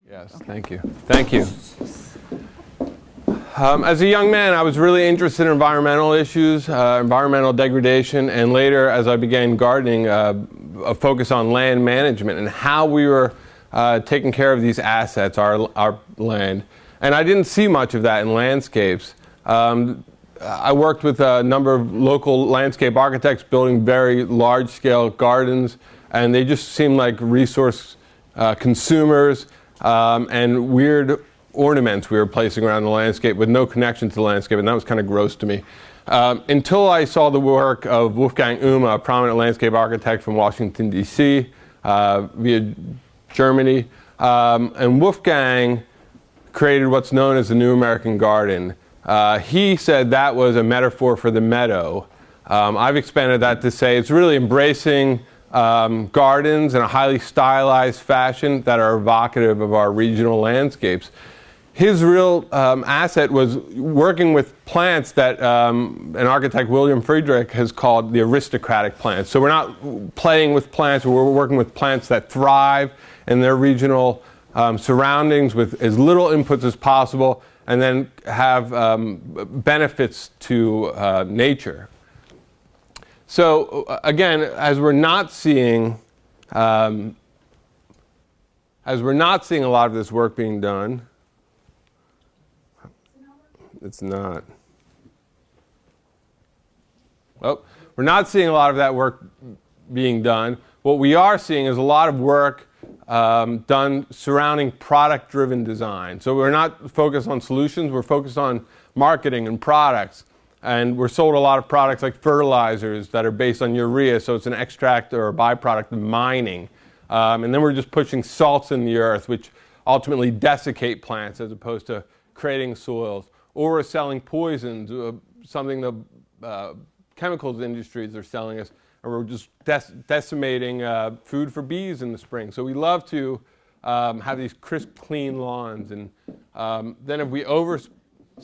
Yes, thank you. Thank you. As a young man, I was really interested in environmental issues, environmental degradation, and later, as I began gardening, a focus on land management and how we were taking care of these assets, our land. And I didn't see much of that in landscapes. I worked with a number of local landscape architects building very large-scale gardens, and they just seemed like resource consumers and weird ornaments we were placing around the landscape with no connection to the landscape, and that was kind of gross to me. Until I saw the work of Wolfgang Ume, a prominent landscape architect from Washington, D.C., via Germany. And Wolfgang created what's known as the New American Garden. He said that was a metaphor for the meadow. I've expanded that to say it's really embracing gardens in a highly stylized fashion that are evocative of our regional landscapes. His real asset was working with plants that an architect, William Friedrich, has called the aristocratic plants. So we're not playing with plants, we're working with plants that thrive in their regional surroundings with as little inputs as possible, and then have benefits to nature. So again, as we're not seeing a lot of this work being done, it's not. Oh, we're not seeing a lot of that work being done. What we are seeing is a lot of work done surrounding product-driven design. So we're not focused on solutions, we're focused on marketing and products. And we're sold a lot of products like fertilizers that are based on urea, so it's an extract or a byproduct of mining. And then we're just pushing salts in the earth, which ultimately desiccate plants as opposed to creating soils. Or we're selling poisons, something the chemicals industries are selling us, and we're just decimating food for bees in the spring. So we love to have these crisp, clean lawns. And then if we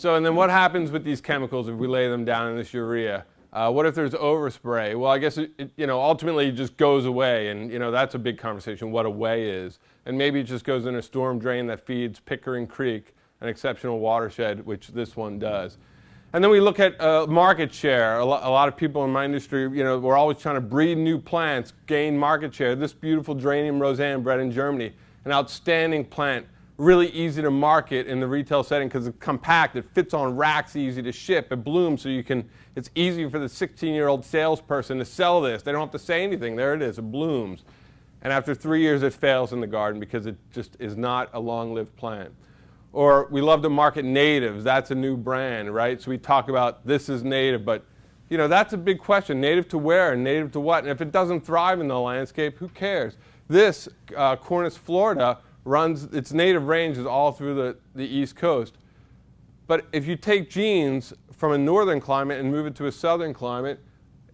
and then what happens with these chemicals if we lay them down in this urea? What if there's overspray? Well, I guess ultimately it just goes away, and that's a big conversation, what away is. And maybe it just goes in a storm drain that feeds Pickering Creek, an exceptional watershed, which this one does. And then we look at market share. A lot of people in my industry, we're always trying to breed new plants, gain market share. This beautiful Geranium Roseanne bred in Germany, an outstanding plant, really easy to market in the retail setting because it's compact, it fits on racks, easy to ship, it blooms so it's easy for the 16-year-old salesperson to sell this. They don't have to say anything. There it is, it blooms. And after 3 years it fails in the garden because it just is not a long-lived plant. Or we love to market natives. That's a new brand, right? So we talk about this is native, but that's a big question. Native to where and native to what? And if it doesn't thrive in the landscape, who cares? This, Cornus Florida, runs its native ranges all through the East Coast. But if you take genes from a northern climate and move it to a southern climate,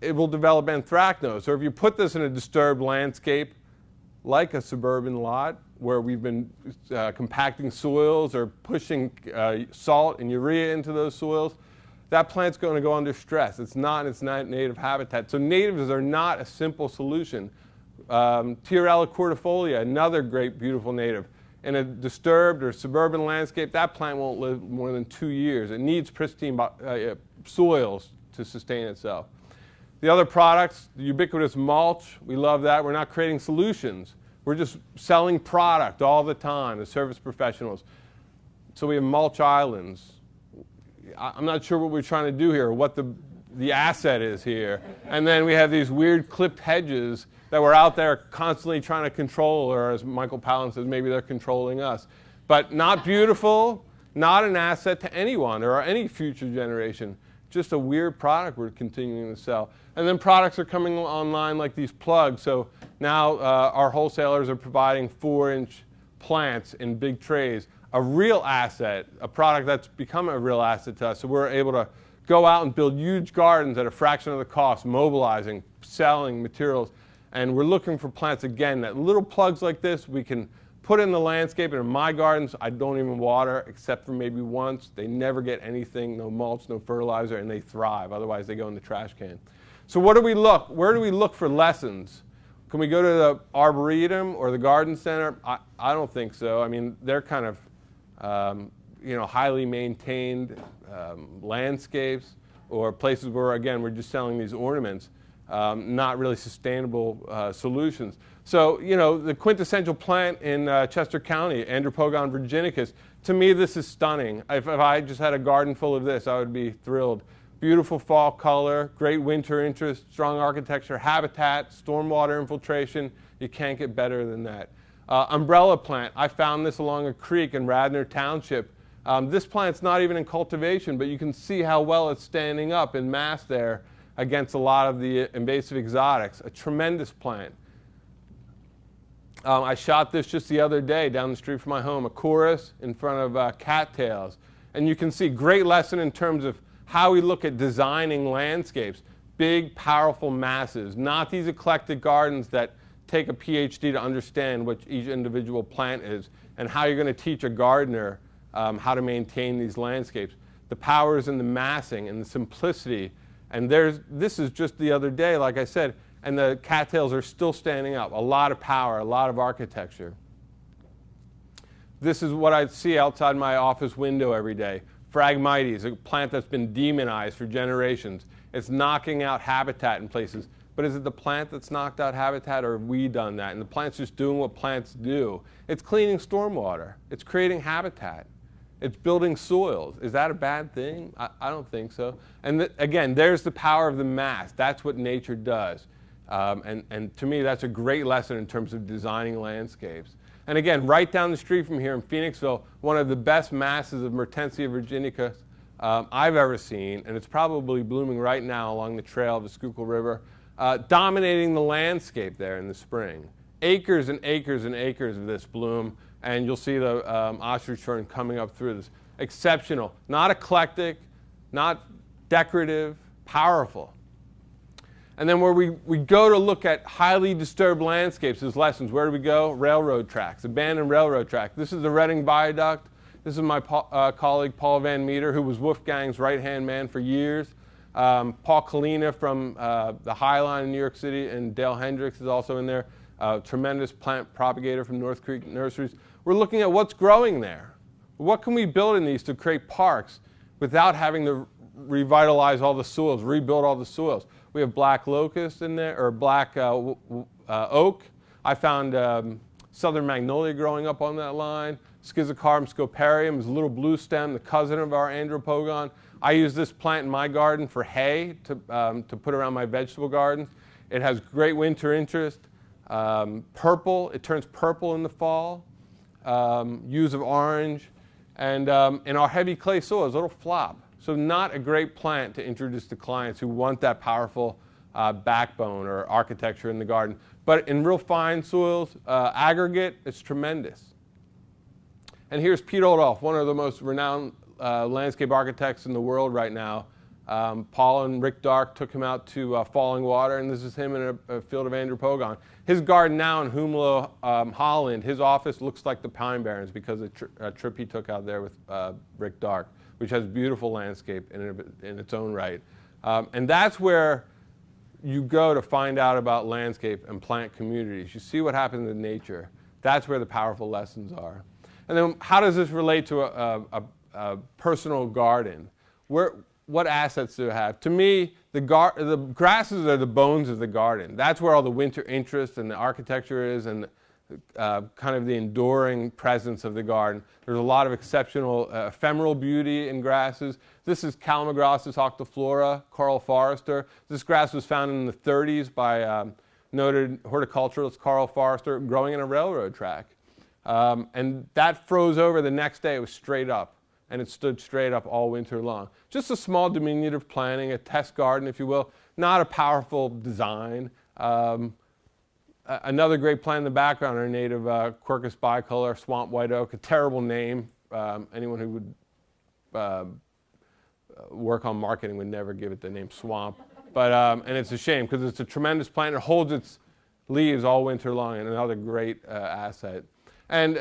it will develop anthracnose. Or if you put this in a disturbed landscape, like a suburban lot, where we've been compacting soils or pushing salt and urea into those soils, that plant's going to go under stress. It's not in its native habitat. So natives are not a simple solution. Tiarella cordifolia, another great, beautiful native. In a disturbed or suburban landscape, that plant won't live more than 2 years. It needs pristine soils to sustain itself. The other products, the ubiquitous mulch, we love that. We're not creating solutions. We're just selling product all the time, the service professionals. So we have mulch islands. I'm not sure what we're trying to do here, what the asset is here. And then we have these weird clipped hedges that we're out there constantly trying to control, or as Michael Palin says, maybe they're controlling us. But not beautiful, not an asset to anyone or any future generation. Just a weird product we're continuing to sell. And then products are coming online like these plugs. So now our wholesalers are providing 4-inch plants in big trays. A real asset, a product that's become a real asset to us. So we're able to go out and build huge gardens at a fraction of the cost, mobilizing, selling materials. And we're looking for plants, again, that little plugs like this we can put in the landscape. And in my gardens, I don't even water except for maybe once. They never get anything, no mulch, no fertilizer, and they thrive. Otherwise, they go in the trash can. So where do we look for lessons? Can we go to the Arboretum or the Garden Center? I don't think so. I mean, they're kind of highly maintained landscapes, or places where, again, we're just selling these ornaments, not really sustainable solutions. So, the quintessential plant in Chester County, Andropogon virginicus, to me this is stunning. If I just had a garden full of this, I would be thrilled. Beautiful fall color, great winter interest, strong architecture, habitat, stormwater infiltration. You can't get better than that. Umbrella plant, I found this along a creek in Radnor Township. This plant's not even in cultivation, but you can see how well it's standing up in mass there against a lot of the invasive exotics. A tremendous plant. I shot this just the other day down the street from my home, a chorus in front of cattails. And you can see great lesson in terms of how we look at designing landscapes. Big, powerful masses, not these eclectic gardens that take a PhD to understand what each individual plant is and how you're going to teach a gardener how to maintain these landscapes. The power is in the massing and the simplicity. And this is just the other day, like I said, and the cattails are still standing up. A lot of power, a lot of architecture. This is what I see outside my office window every day. Phragmites, a plant that's been demonized for generations. It's knocking out habitat in places. But is it the plant that's knocked out habitat, or have we done that? And the plant's just doing what plants do. It's cleaning stormwater. It's creating habitat. It's building soils. Is that a bad thing? I don't think so. And again, there's the power of the mass. That's what nature does. And to me, that's a great lesson in terms of designing landscapes. And again, right down the street from here in Phoenixville, one of the best masses of Mertensia virginica I've ever seen, and it's probably blooming right now along the trail of the Schuylkill River, dominating the landscape there in the spring. Acres and acres and acres of this bloom, and you'll see the ostrich fern coming up through this. Exceptional, not eclectic, not decorative, powerful. And then where we go to look at highly disturbed landscapes as lessons, where do we go? Railroad tracks, abandoned railroad track. This is the Reading Viaduct. This is my colleague Paul Van Meter, who was Wolfgang's right-hand man for years. Paul Kalina from the High Line in New York City, and Dale Hendricks is also in there. Tremendous plant propagator from North Creek Nurseries. We're looking at what's growing there. What can we build in these to create parks without having to revitalize all the soils, rebuild all the soils? We have black locust in there, or black oak. I found southern magnolia growing up on that line. Schizocarpum scoparium is a little blue stem, the cousin of our andropogon. I use this plant in my garden for hay to put around my vegetable gardens. It has great winter interest. Purple, it turns purple in the fall. Hues of orange. And in our heavy clay soils, it'll flop. So not a great plant to introduce to clients who want that powerful backbone or architecture in the garden. But in real fine soils, aggregate, it's tremendous. And here's Pete Oldhoff, one of the most renowned landscape architects in the world right now. Paul and Rick Dark took him out to Falling Water, and this is him in a field of andropogon. His garden now in Humelo, Holland, his office looks like the Pine Barrens because of a trip he took out there with Rick Dark, which has beautiful landscape in its own right. And that's where you go to find out about landscape and plant communities. You see what happens in nature. That's where the powerful lessons are. And then how does this relate to a personal garden? What assets do it have? To me, the grasses are the bones of the garden. That's where all the winter interest and the architecture is, and kind of the enduring presence of the garden. There's a lot of exceptional ephemeral beauty in grasses. This is Calamagrostis octiflora, Carl Forrester. This grass was found in the 30s by noted horticulturalist Carl Forrester, growing in a railroad track. And that froze over the next day. It was straight up, and it stood straight up all winter long. Just a small diminutive planting, a test garden, if you will. Not a powerful design. Another great plant in the background, our native Quercus bicolor, swamp white oak, a terrible name. Anyone who would work on marketing would never give it the name swamp. But, and it's a shame because it's a tremendous plant. It holds its leaves all winter long, and another great asset. And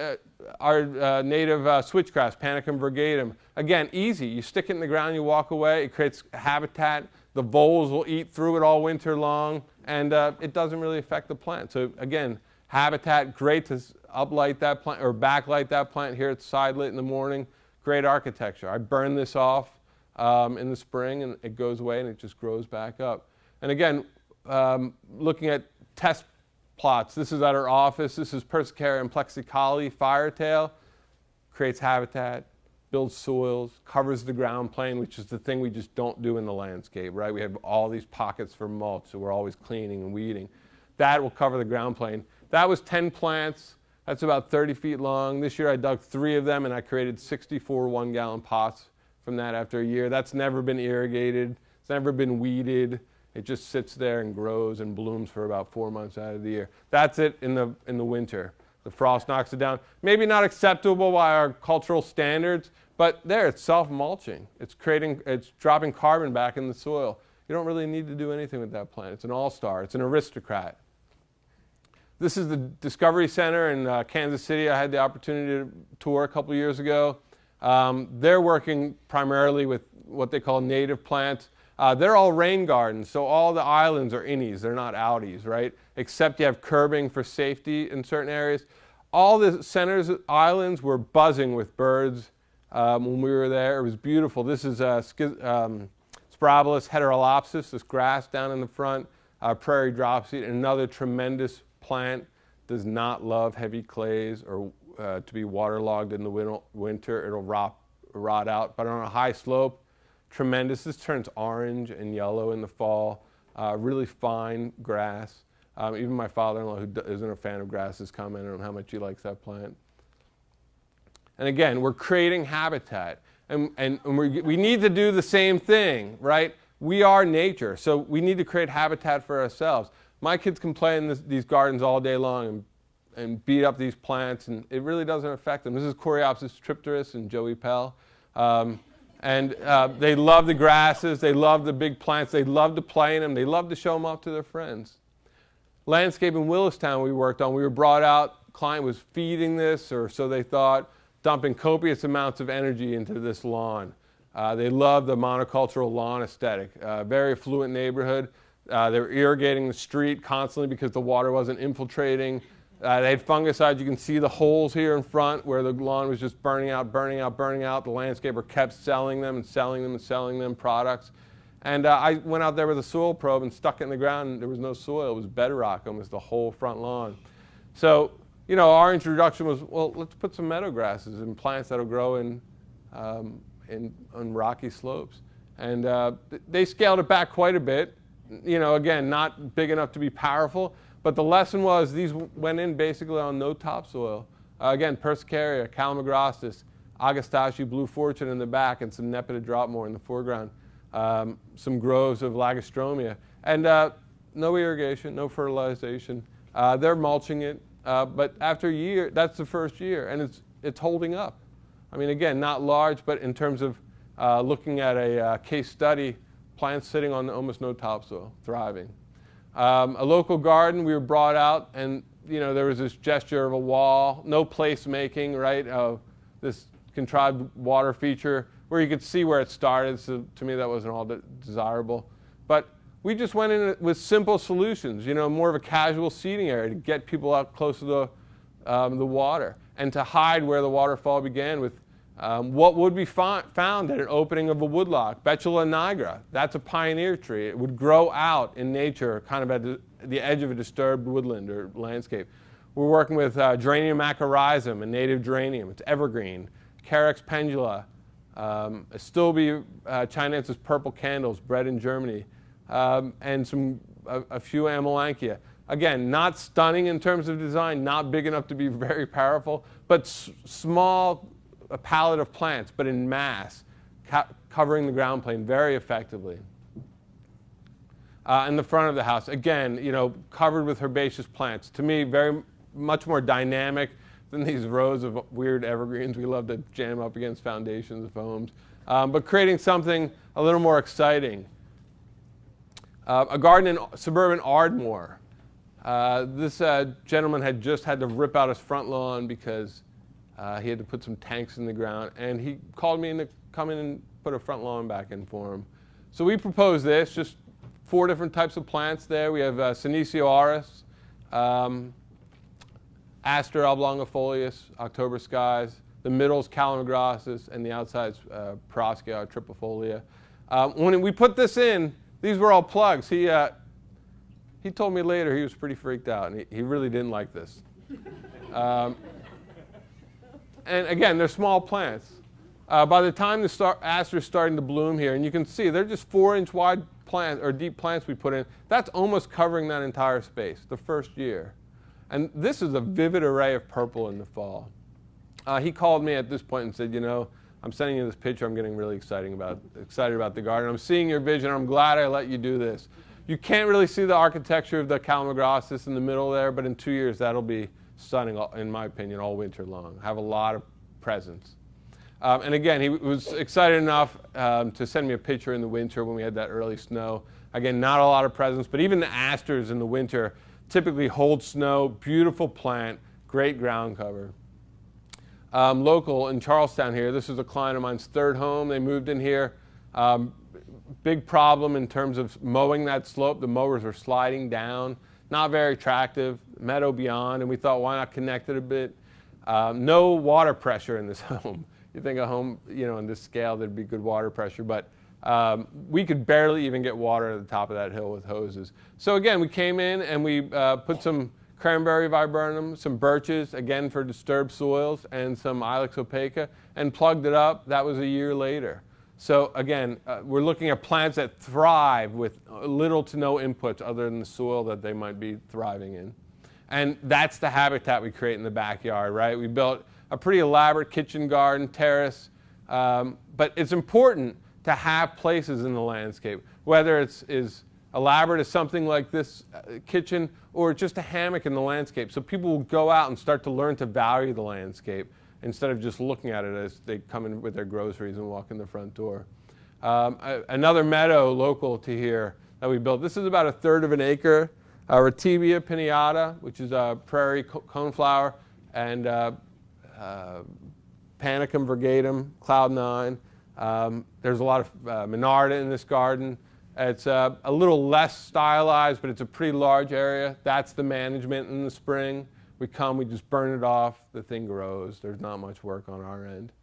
our native switchgrass, Panicum virgatum, again, easy. You stick it in the ground, you walk away. It creates habitat. The voles will eat through it all winter long, and it doesn't really affect the plant. So again, habitat, great to uplight that plant or backlight that plant. Here it's side lit in the morning. Great architecture. I burn this off in the spring, and it goes away, and it just grows back up. And again, looking at test plots. This is at our office. This is Persicaria and plexicali firetail. Creates habitat, builds soils, covers the ground plane, which is the thing we just don't do in the landscape, right? We have all these pockets for mulch, so we're always cleaning and weeding. That will cover the ground plane. That was 10 plants. That's about 30 feet long. This year I dug 3 of them, and I created 64 one-gallon pots from that after a year. That's never been irrigated. It's never been weeded. It just sits there and grows and blooms for about 4 months out of the year. That's it in the winter. The frost knocks it down. Maybe not acceptable by our cultural standards, but there, it's self-mulching. It's dropping carbon back in the soil. You don't really need to do anything with that plant. It's an all-star. It's an aristocrat. This is the Discovery Center in Kansas City. I had the opportunity to tour a couple years ago. They're working primarily with what they call native plants. They're all rain gardens, so all the islands are innies. They're not outies, right? Except you have curbing for safety in certain areas. All the center's islands were buzzing with birds when we were there. It was beautiful. This is Spirabolus heterolopsis, this grass down in the front, prairie dropseed, another tremendous plant. Does not love heavy clays or to be waterlogged in the winter. It'll rot out, but on a high slope, tremendous. This turns orange and yellow in the fall. Really fine grass. Even my father-in-law, who isn't a fan of grasses, commented on how much he likes that plant. And again, we're creating habitat. And we need to do the same thing, right? We are nature, so we need to create habitat for ourselves. My kids can play in these gardens all day long and beat up these plants, and it really doesn't affect them. This is Coreopsis tripteris and Joey Pell. They love the grasses, they love the big plants, they love to play in them, they love to show them off to their friends. Landscape in Willistown we worked on, we were brought out, client was feeding this, or so they thought, dumping copious amounts of energy into this lawn. They love the monocultural lawn aesthetic. Very affluent neighborhood. They were irrigating the street constantly because the water wasn't infiltrating. They had fungicides. You can see the holes here in front where the lawn was just burning out, burning out, burning out. The landscaper kept selling them and selling them and selling them products. And I went out there with a soil probe and stuck it in the ground, and there was no soil. It was bedrock almost the whole front lawn. So, you know, our introduction was, well, let's put some meadow grasses and plants that'll grow on rocky slopes. And they scaled it back quite a bit. You know, again, not big enough to be powerful. But the lesson was these went in basically on no topsoil. Again, Persicaria, Calamagrostis, Agastache, Blue Fortune in the back, and some Nepeta dropmore in the foreground. Some groves of Lagostromia. And no irrigation, no fertilization. They're mulching it. But after a year, that's the first year, and it's holding up. I mean, again, not large, but in terms of looking at a case study, plants sitting on almost no topsoil, thriving. A local garden, we were brought out, and you know there was this gesture of a wall, no placemaking, right? This contrived water feature where you could see where it started. So to me, that wasn't all that desirable. But we just went in with simple solutions. You know, more of a casual seating area to get people out close to the water, and to hide where the waterfall began with what would be found at an opening of a woodlock. Betula nigra, that's a pioneer tree. It would grow out in nature, kind of at the edge of a disturbed woodland or landscape. We're working with Geranium acarizum, a native geranium. It's evergreen. Carex pendula, Astilbe chinensis purple candles, bred in Germany, and a few Amelanchiae. Again, not stunning in terms of design, not big enough to be very powerful, but small, a palette of plants, but in mass, covering the ground plane very effectively. In the front of the house, again, you know, covered with herbaceous plants. To me, very much more dynamic than these rows of weird evergreens we love to jam up against foundations of homes. But creating something a little more exciting. A garden in suburban Ardmore. This gentleman had just had to rip out his front lawn because he had to put some tanks in the ground, and he called me to come in and put a front lawn back in for him. So we propose this, just 4 different types of plants there. We have Senecio auris, Aster oblongifolius, October skies. The middle's Calamagrostis, and the outside's Paraskia tripifolia. When we put this in, these were all plugs. He told me later he was pretty freaked out, and he really didn't like this. And again, they're small plants. By the time the Aster's starting to bloom here, and you can see they're just 4-inch wide plants or deep plants we put in. That's almost covering that entire space the first year. And this is a vivid array of purple in the fall. He called me at this point and said, you know, I'm sending you this picture. I'm getting really excited about the garden. I'm seeing your vision. I'm glad I let you do this. You can't really see the architecture of the Calamagrostis in the middle there, but in 2 years that'll be stunning, in my opinion, all winter long. Have a lot of presence. And again, he was excited enough to send me a picture in the winter when we had that early snow. Again, not a lot of presence, but even the asters in the winter typically hold snow. Beautiful plant, great ground cover. Local in Charlestown here, this is a client of mine's 3rd home. They moved in here. Big problem in terms of mowing that slope. The mowers were sliding down. Not very attractive. Meadow beyond, and we thought, why not connect it a bit? No water pressure in this home. You think a home, you know, in this scale, there'd be good water pressure, but we could barely even get water at the top of that hill with hoses. So again, we came in and we put some cranberry viburnum, some birches, again for disturbed soils, and some Ilex opaca, and plugged it up. That was a year later. So again, we're looking at plants that thrive with little to no inputs other than the soil that they might be thriving in. And that's the habitat we create in the backyard, right? We built a pretty elaborate kitchen garden, terrace, but it's important to have places in the landscape, whether it's as elaborate as something like this kitchen or just a hammock in the landscape, so people will go out and start to learn to value the landscape instead of just looking at it as they come in with their groceries and walk in the front door. Another meadow local to here that we built, this is about 1/3 of an acre, Retibia pineata, which is a prairie coneflower, and Panicum virgatum, cloud 9. There's a lot of Monarda in this garden. It's a little less stylized, but it's a pretty large area. That's the management in the spring. We come, we just burn it off, the thing grows. There's not much work on our end.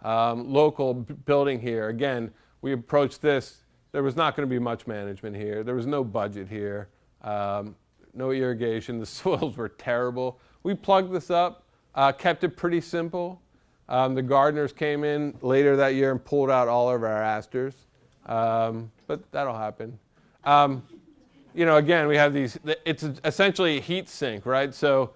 Local building here, again, we approached this. There was not going to be much management here. There was no budget here, no irrigation. The soils were terrible. We plugged this up, kept it pretty simple. The gardeners came in later that year and pulled out all of our asters, but that'll happen. You know, again, we have these, it's essentially a heat sink, right? So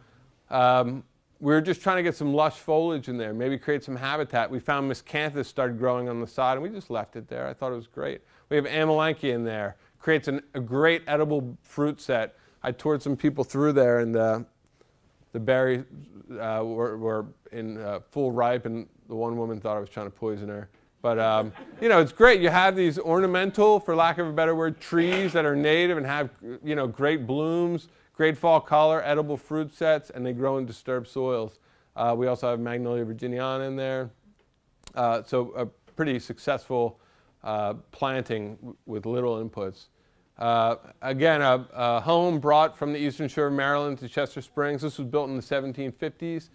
we were just trying to get some lush foliage in there, maybe create some habitat. We found miscanthus started growing on the side, and we just left it there. I thought it was great. We have amelanchier in there, creates a great edible fruit set. I toured some people through there, and the berries were in full ripe, and the one woman thought I was trying to poison her. But, you know, it's great. You have these ornamental, for lack of a better word, trees that are native and have, you know, great blooms, great fall color, edible fruit sets, and they grow in disturbed soils. We also have Magnolia virginiana in there. So a pretty successful planting with little inputs. Again, a home brought from the eastern shore of Maryland to Chester Springs. This was built in the 1750s.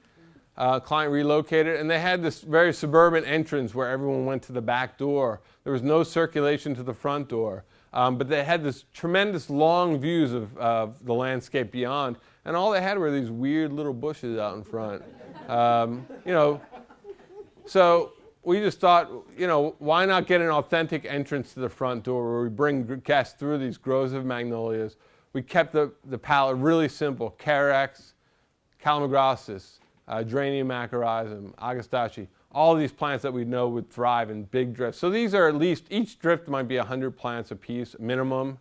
Client relocated, and they had this very suburban entrance where everyone went to the back door. There was no circulation to the front door, but they had this tremendous long views of the landscape beyond, and all they had were these weird little bushes out in front. You know, so we just thought, you know, why not get an authentic entrance to the front door where we bring guests through these groves of magnolias. We kept the palette really simple: Carex, Calamagrostis, Geranium macrorrhizum, Agastache, all these plants that we know would thrive in big drifts. So these are at least, each drift might be 100 plants a piece, minimum,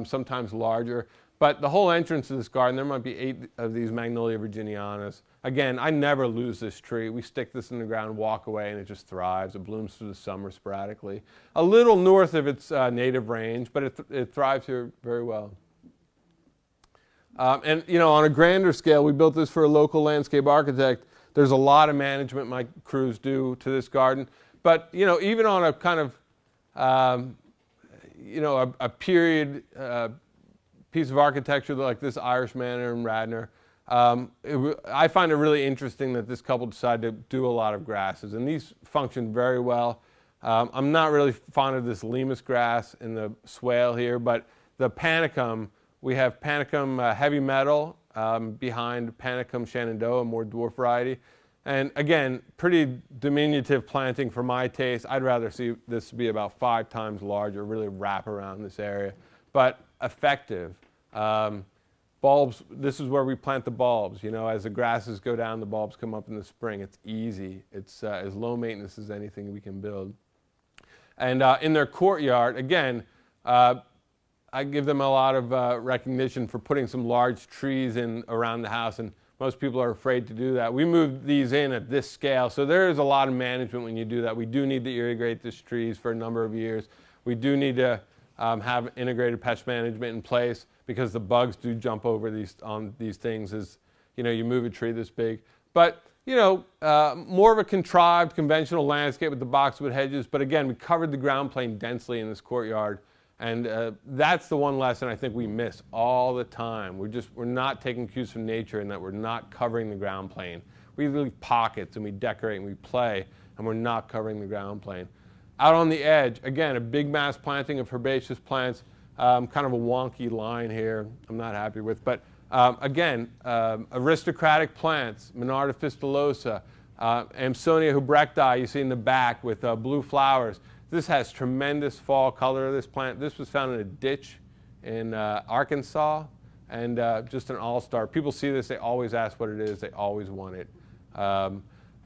sometimes larger. But the whole entrance to this garden, there might be 8 of these Magnolia virginianas. Again, I never lose this tree. We stick this in the ground, walk away, and it just thrives. It blooms through the summer sporadically. A little north of its native range, but it thrives here very well. And, you know, on a grander scale, we built this for a local landscape architect. There's a lot of management my crews do to this garden. But, you know, even on a kind of you know, a period piece of architecture like this Irish Manor in Radnor. I find it really interesting that this couple decided to do a lot of grasses, and these function very well. I'm not really fond of this limus grass in the swale here, but the panicum, we have panicum heavy metal behind panicum Shenandoah, a more dwarf variety. And again, pretty diminutive planting for my taste. I'd rather see this be about 5 times larger, really wrap around this area, but effective. Bulbs, this is where we plant the bulbs. You know, as the grasses go down, the bulbs come up in the spring. It's easy. It's as low maintenance as anything we can build. And in their courtyard, again, I give them a lot of recognition for putting some large trees in around the house, and most people are afraid to do that. We moved these in at this scale, so there is a lot of management when you do that. We do need to irrigate these trees for a number of years. We do need to have integrated pest management in place, because the bugs do jump over these things as you know you move a tree this big. But you know, more of a contrived, conventional landscape with the boxwood hedges. But again, we covered the ground plane densely in this courtyard, and that's the one lesson I think we miss all the time. We're not taking cues from nature in that we're not covering the ground plane. We leave pockets and we decorate and we play, and we're not covering the ground plane. Out on the edge, again, a big mass planting of herbaceous plants. Kind of a wonky line here I'm not happy with, but again, aristocratic plants, Monarda fistulosa, Amsonia hubrechtii you see in the back with blue flowers. This has tremendous fall color of this plant. This was found in a ditch in Arkansas, and just an all-star. People see this, they always ask what it is, they always want it.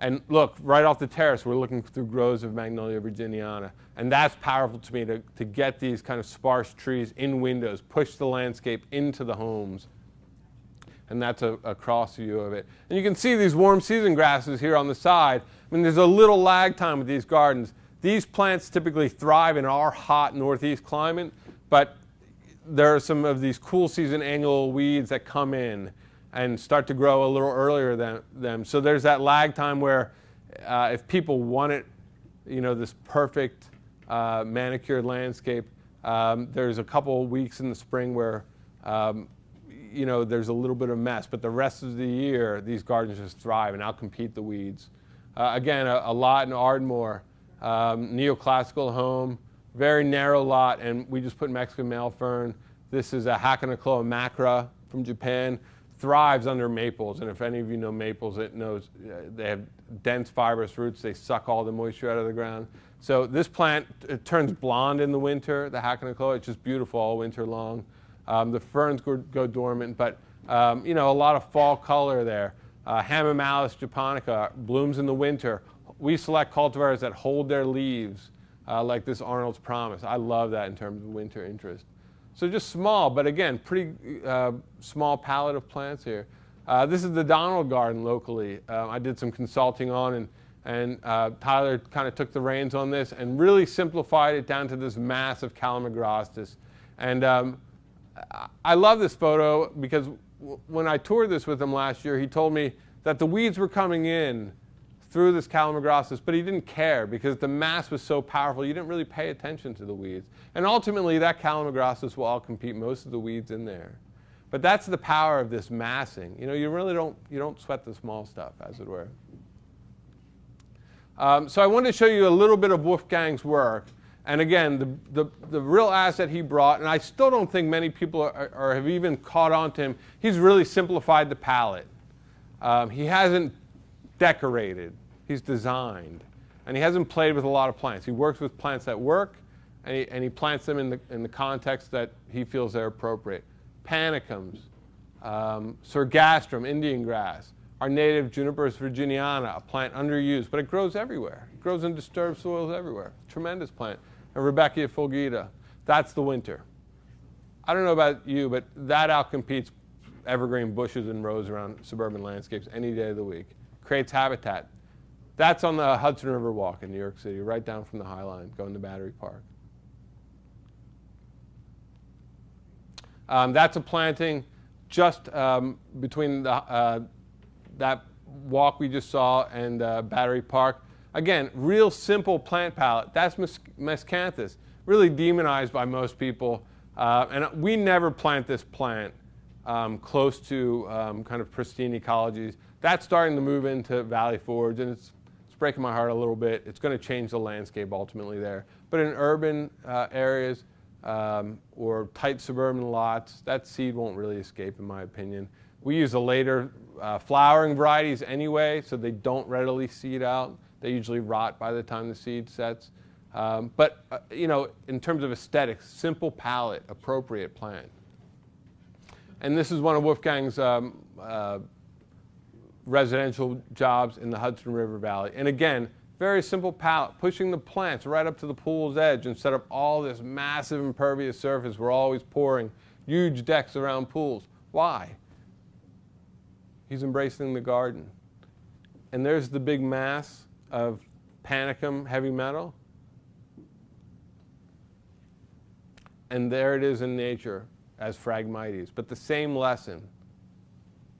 And look, right off the terrace, we're looking through groves of Magnolia virginiana. And that's powerful to me, to get these kind of sparse trees in windows, push the landscape into the homes. And that's a cross view of it. And you can see these warm season grasses here on the side. I mean, there's a little lag time with these gardens. These plants typically thrive in our hot northeast climate, but there are some of these cool season annual weeds that come in and start to grow a little earlier than them. So there's that lag time where if people want it, you know, this perfect manicured landscape, there's a couple weeks in the spring where, you know, there's a little bit of mess, but the rest of the year, these gardens just thrive and outcompete the weeds. Again, a lot in Ardmore, neoclassical home, very narrow lot, and we just put Mexican male fern. This is a Hakanakloa macra from Japan. Thrives under maples, and if any of you know maples, it knows they have dense fibrous roots. They suck all the moisture out of the ground. So this plant, it turns blonde in the winter, the Hakanakloa. It's just beautiful all winter long. The ferns go dormant, but you know, a lot of fall color there. Hamamelis japonica blooms in the winter. We select cultivars that hold their leaves, like this Arnold's Promise. I love that in terms of winter interest. So just small, but again, pretty small palette of plants here. This is the Donald Garden locally. I did some consulting on, and Tyler kind of took the reins on this and really simplified it down to this mass of Calamagrostis. And I love this photo because when I toured this with him last year, he told me that the weeds were coming in through this Calamagrostis, but he didn't care because the mass was so powerful, you didn't really pay attention to the weeds. And ultimately, that Calamagrostis will outcompete most of the weeds in there. But that's the power of this massing. You know, you really don't sweat the small stuff, as it were. So I wanted to show you a little bit of Wolfgang's work. And again, the real asset he brought, and I still don't think many people have even caught on to him, he's really simplified the palette. He hasn't decorated, he's designed. And he hasn't played with a lot of plants. He works with plants that work, and he plants them in the context that he feels they're appropriate. Panicums, Sergastrum, Indian grass, our native Juniperus virginiana, a plant underused, but it grows everywhere. It grows in disturbed soils everywhere. Tremendous plant. And Rudbeckia fulgida. That's the winter. I don't know about you, but that outcompetes evergreen bushes and rows around suburban landscapes any day of the week. Creates habitat. That's on the Hudson River Walk in New York City, right down from the High Line, going to Battery Park. That's a planting just between that walk we just saw and Battery Park. Again, real simple plant palette. That's miscanthus, really demonized by most people. And we never plant this plant close to kind of pristine ecologies. That's starting to move into Valley Forge, and it's breaking my heart a little bit. It's going to change the landscape ultimately there. But in urban areas or tight suburban lots, that seed won't really escape, in my opinion. We use the later flowering varieties anyway, so they don't readily seed out. They usually rot by the time the seed sets. But you know, in terms of aesthetics, simple palette, appropriate plant. And this is one of Wolfgang's residential jobs in the Hudson River Valley. And again, very simple palette, pushing the plants right up to the pool's edge instead of all this massive impervious surface we're always pouring huge decks around pools. Why? He's embracing the garden. And there's the big mass of panicum heavy metal. And there it is in nature as Phragmites. But the same lesson.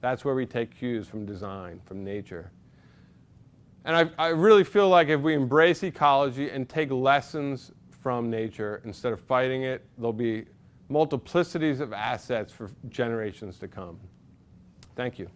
That's where we take cues from design, from nature. And I really feel like if we embrace ecology and take lessons from nature instead of fighting it, there'll be multiplicities of assets for generations to come. Thank you.